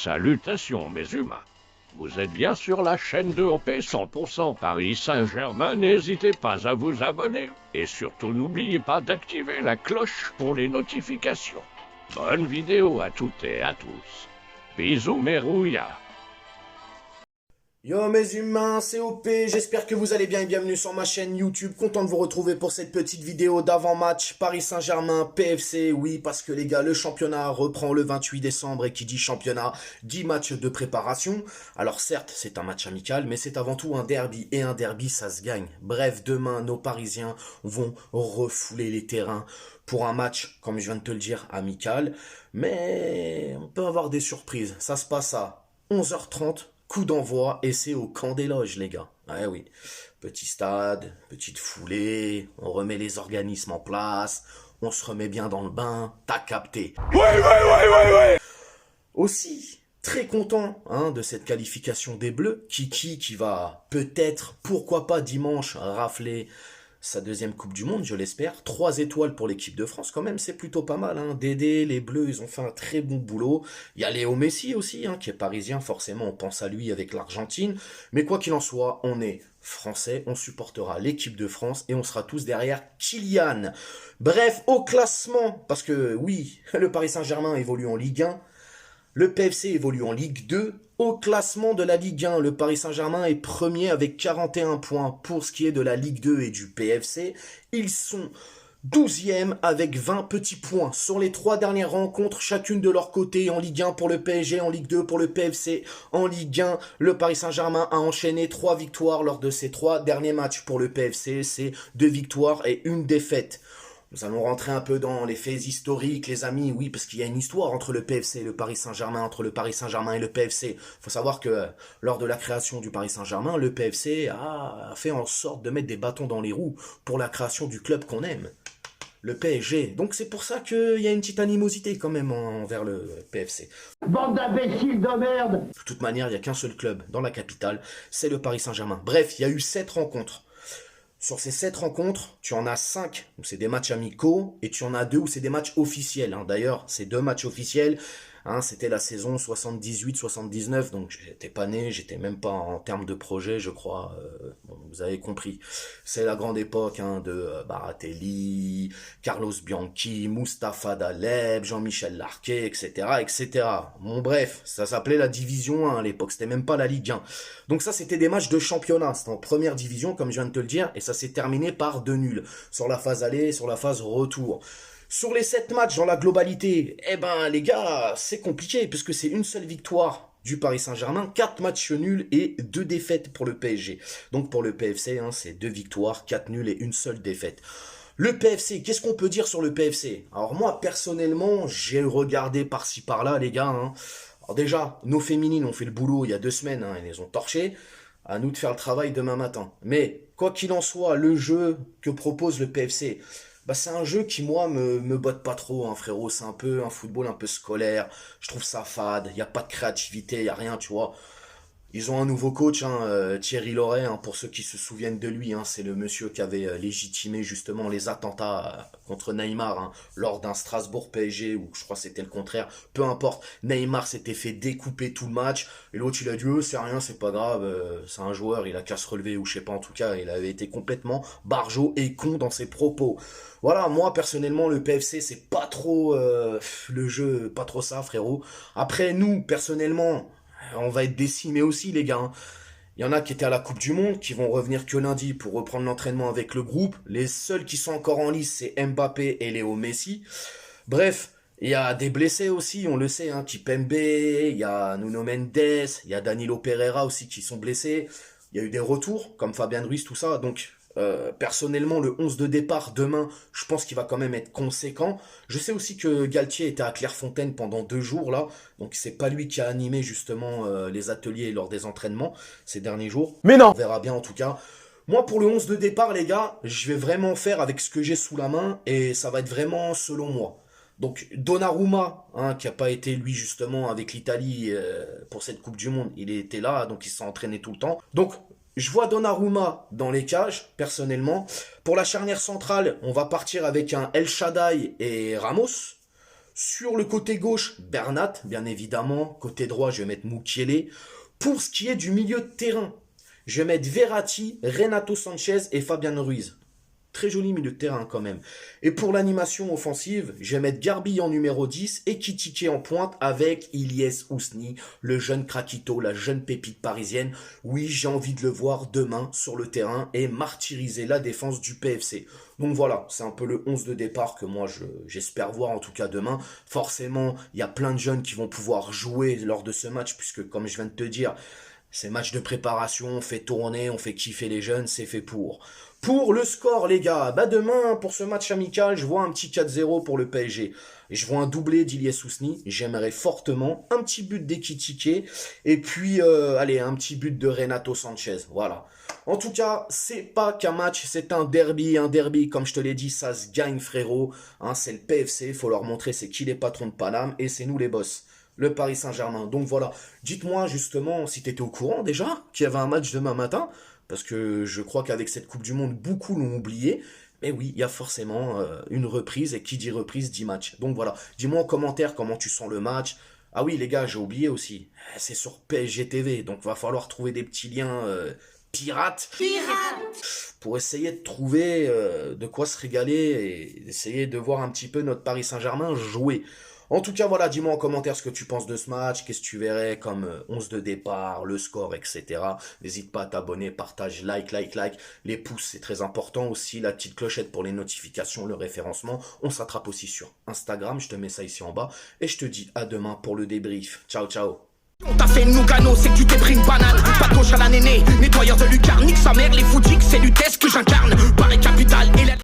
Salutations mes humains. Vous êtes bien sur la chaîne de OP 100% Paris Saint-Germain, n'hésitez pas à vous abonner. Et surtout n'oubliez pas d'activer la cloche pour les notifications. Bonne vidéo à toutes et à tous. Bisous mes rouillards. Yo mes humains, c'est OP, j'espère que vous allez bien et bienvenue sur ma chaîne YouTube. Content de vous retrouver pour cette petite vidéo d'avant-match Paris Saint-Germain PFC. Oui, parce que les gars, le championnat reprend le 28 décembre et qui dit championnat, dit match de préparation. Alors certes, c'est un match amical, mais c'est avant tout un derby et un derby, ça se gagne. Bref, demain, nos Parisiens vont refouler les terrains pour un match, comme je viens de te le dire, amical. Mais on peut avoir des surprises. Ça se passe à 11h30. Coup d'envoi et c'est au camp des loges, les gars. Ouais, oui. Petit stade, petite foulée, on remet les organismes en place, on se remet bien dans le bain, t'as capté. Ouais. Aussi, très content de cette qualification des Bleus. Qui va peut-être, pourquoi pas dimanche, rafler sa deuxième Coupe du Monde, je l'espère. 3 étoiles pour l'équipe de France, quand même, c'est plutôt pas mal. Dédé, les Bleus, ils ont fait un très bon boulot. Il y a Léo Messi aussi, qui est parisien, forcément, on pense à lui avec l'Argentine. Mais quoi qu'il en soit, on est français, on supportera l'équipe de France et on sera tous derrière Kylian. Bref, au classement, parce que oui, le Paris Saint-Germain évolue en Ligue 1. Le PFC évolue en Ligue 2. Au classement de la Ligue 1, le Paris Saint-Germain est premier avec 41 points. Pour ce qui est de la Ligue 2 et du PFC, ils sont 12e avec 20 petits points. Sur les 3 dernières rencontres, chacune de leur côté, en Ligue 1 pour le PSG, en Ligue 2 pour le PFC. En Ligue 1, le Paris Saint-Germain a enchaîné 3 victoires lors de ses 3 derniers matchs. Pour le PFC, c'est 2 victoires et 1 défaite. Nous allons rentrer un peu dans les faits historiques, les amis, oui, parce qu'il y a une histoire entre le PFC et le Paris Saint-Germain, entre le Paris Saint-Germain et le PFC. Il faut savoir que lors de la création du Paris Saint-Germain, le PFC a fait en sorte de mettre des bâtons dans les roues pour la création du club qu'on aime, le PSG. Donc c'est pour ça qu'il y a une petite animosité quand même envers le PFC. Bande d'imbéciles de merde! De toute manière, il n'y a qu'un seul club dans la capitale, c'est le Paris Saint-Germain. Bref, il y a eu 7 rencontres. Sur ces 7 rencontres, tu en as 5 où c'est des matchs amicaux et tu en as 2 où c'est des matchs officiels. D'ailleurs, ces 2 matchs officiels, c'était la saison 78-79, donc j'étais pas né, j'étais même pas en termes de projet, je crois. Bon, vous avez compris. C'est la grande époque de Baratelli, Carlos Bianchi, Mustapha Daleb, Jean-Michel Larquet, etc., etc. Bon bref, ça s'appelait la Division 1 à l'époque, c'était même pas la Ligue 1. Donc ça, c'était des matchs de championnat, c'était en première division, comme je viens de te le dire, et ça s'est terminé par 2 nuls, sur la phase aller, sur la phase retour. Sur les 7 matchs dans la globalité, les gars, c'est compliqué, puisque c'est une seule victoire du Paris Saint-Germain, 4 matchs nuls et 2 défaites pour le PSG. Donc pour le PFC, c'est 2 victoires, 4 nuls et une seule défaite. Le PFC, qu'est-ce qu'on peut dire sur le PFC? Alors moi, personnellement, j'ai regardé par-ci par-là, les gars. Alors déjà, nos féminines ont fait le boulot il y a 2 semaines, elles les ont torchées. À nous de faire le travail demain matin. Mais quoi qu'il en soit, le jeu que propose le PFC, c'est un jeu qui, moi, me botte pas trop, frérot. C'est un peu un football un peu scolaire. Je trouve ça fade. Il n'y a pas de créativité, il n'y a rien, tu vois. Ils ont un nouveau coach, Thierry Loret, pour ceux qui se souviennent de lui. C'est le monsieur qui avait légitimé justement les attentats contre Neymar lors d'un Strasbourg PSG, ou je crois que c'était le contraire. Peu importe, Neymar s'était fait découper tout le match. Et l'autre, il a dit, c'est rien, c'est pas grave, c'est un joueur, il a qu'à se relever, ou je sais pas, en tout cas, il avait été complètement barjot et con dans ses propos. Voilà, moi, personnellement, le PFC, c'est pas trop le jeu, pas trop ça, frérot. Après, nous, personnellement, on va être décimés aussi, les gars. Il y en a qui étaient à la Coupe du Monde, qui vont revenir que lundi pour reprendre l'entraînement avec le groupe. Les seuls qui sont encore en lice, c'est Mbappé et Léo Messi. Bref, il y a des blessés aussi, on le sait, Kipembe, il y a Nuno Mendes, il y a Danilo Pereira aussi qui sont blessés. Il y a eu des retours, comme Fabien Ruiz, tout ça. Donc, personnellement, le 11 de départ demain, je pense qu'il va quand même être conséquent. Je sais aussi que Galtier était à Clairefontaine pendant 2 jours là, donc c'est pas lui qui a animé justement les ateliers lors des entraînements ces derniers jours. Mais non, on verra bien en tout cas. Moi, pour le 11 de départ, les gars, je vais vraiment faire avec ce que j'ai sous la main et ça va être vraiment selon moi. Donc Donnarumma, qui n'a pas été lui justement avec l'Italie pour cette Coupe du Monde, il était là, donc il s'est entraîné tout le temps. Donc je vois Donnarumma dans les cages, personnellement. Pour la charnière centrale, on va partir avec un El Shaddai et Ramos. Sur le côté gauche, Bernat, bien évidemment. Côté droit, je vais mettre Mukiele. Pour ce qui est du milieu de terrain, je vais mettre Verratti, Renato Sanchez et Fabian Ruiz. Très joli milieu de terrain quand même. Et pour l'animation offensive, je vais mettre Garbi en numéro 10 et Kitike en pointe avec Ilyes Ousni, le jeune craquito, la jeune pépite parisienne. Oui, j'ai envie de le voir demain sur le terrain et martyriser la défense du PFC. Donc voilà, c'est un peu le 11 de départ que moi j'espère voir en tout cas demain. Forcément, il y a plein de jeunes qui vont pouvoir jouer lors de ce match puisque comme je viens de te dire, ces matchs de préparation, on fait tourner, on fait kiffer les jeunes, c'est fait pour. Pour le score, les gars, bah demain, pour ce match amical, je vois un petit 4-0 pour le PSG. Et je vois un doublé d'Ilyes Ousni, j'aimerais fortement. Un petit but d'Ekitike, et puis, allez, un petit but de Renato Sanchez, voilà. En tout cas, c'est pas qu'un match, c'est un derby, comme je te l'ai dit, ça se gagne, frérot. Hein, c'est le PFC, faut leur montrer c'est qui les patrons de Paname, et c'est nous les boss. Le Paris Saint-Germain. Donc voilà, dites-moi justement si t'étais au courant déjà qu'il y avait un match demain matin. Parce que je crois qu'avec cette Coupe du Monde, beaucoup l'ont oublié. Mais oui, il y a forcément une reprise. Et qui dit reprise, dit match. Donc voilà, dis-moi en commentaire comment tu sens le match. Ah oui, les gars, j'ai oublié aussi. C'est sur PSG TV. Donc va falloir trouver des petits liens pirates. Pour essayer de trouver de quoi se régaler. Et essayer de voir un petit peu notre Paris Saint-Germain jouer. En tout cas, voilà, dis-moi en commentaire ce que tu penses de ce match, qu'est-ce que tu verrais comme 11 de départ, le score, etc. N'hésite pas à t'abonner, partage, like. Les pouces, c'est très important aussi, la petite clochette pour les notifications, le référencement. On s'attrape aussi sur Instagram, je te mets ça ici en bas. Et je te dis à demain pour le débrief. Ciao, ciao. On t'a fait Nougano, c'est que tu t'es pris une banane. Pas de gauche à la néné, nettoyeur de lucarne, nique sa mère, les foutiques, c'est l'UTES que j'incarne. Paris capitale et la...